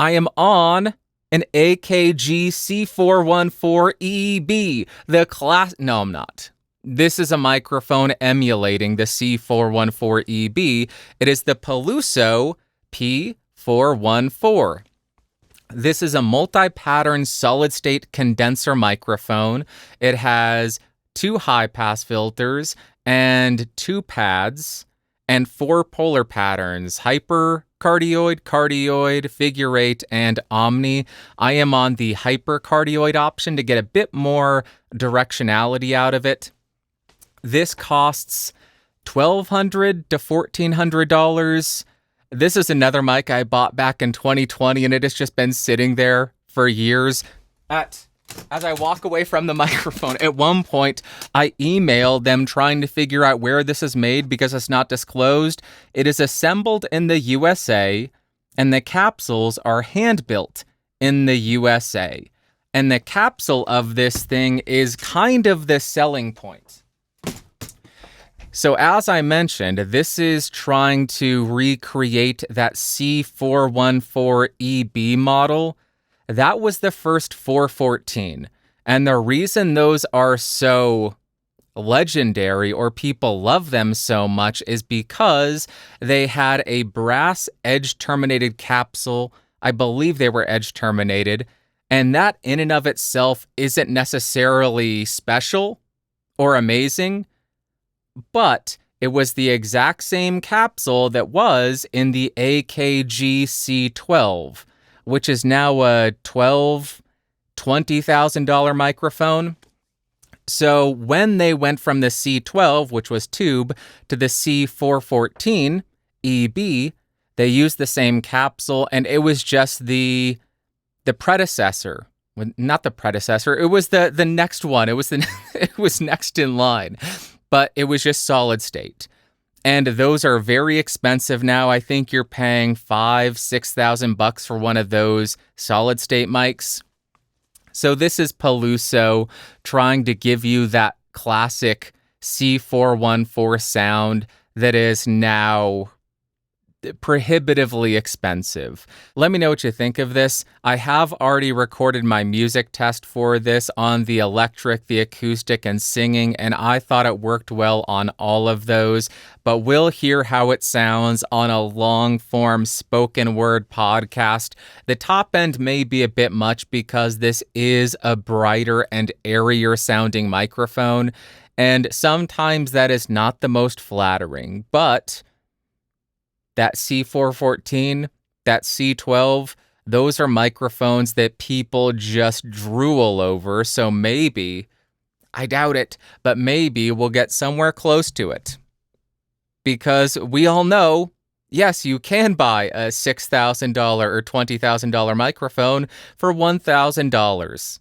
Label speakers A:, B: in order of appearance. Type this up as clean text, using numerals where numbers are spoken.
A: I am on an AKG C414EB, the class. No, I'm not. This is a microphone emulating the C414EB. It is the Peluso P414. This is a multi-pattern solid-state condenser microphone. It has 2 high-pass filters and 2 pads and 4 polar patterns: hyper, cardioid, figure 8, and omni. I am on the hypercardioid option to get a bit more directionality out of it. This costs $1,200 to $1,400. This is another mic I bought back in 2020, and it has just been sitting there for years. As I walk away from the microphone, at one point, I emailed them trying to figure out where this is made because it's not disclosed. It is assembled in the USA, and the capsules are hand-built in the USA. And the capsule of this thing is kind of the selling point. So as I mentioned, this is trying to recreate that C414EB model. That was the first 414. And the reason those are so legendary, or people love them so much, is because they had a brass edge-terminated capsule. I believe they were edge-terminated. And that in and of itself isn't necessarily special or amazing, but it was the exact same capsule that was in the AKG C12, which is now a $20,000 microphone. So when they went from the C12, which was tube, to the C414 EB, they used the same capsule, and it was just the predecessor. Not the predecessor, it was the next one. It was it was next in line. But it was just solid state. And those are very expensive now. I think you're paying $5,000-$6,000 for one of those solid state mics. So this is Peluso trying to give you that classic C414 sound that is now prohibitively expensive. Let me know what you think of this. I have already recorded my music test for this on the electric, the acoustic, and singing, and I thought it worked well on all of those, but we'll hear how it sounds on a long-form spoken word podcast. The top end may be a bit much because this is a brighter and airier sounding microphone, and sometimes that is not the most flattering, but that C414, that C12, those are microphones that people just drool over, so maybe, I doubt it, but maybe we'll get somewhere close to it. Because we all know, yes, you can buy a $6,000 or $20,000 microphone for $1,000.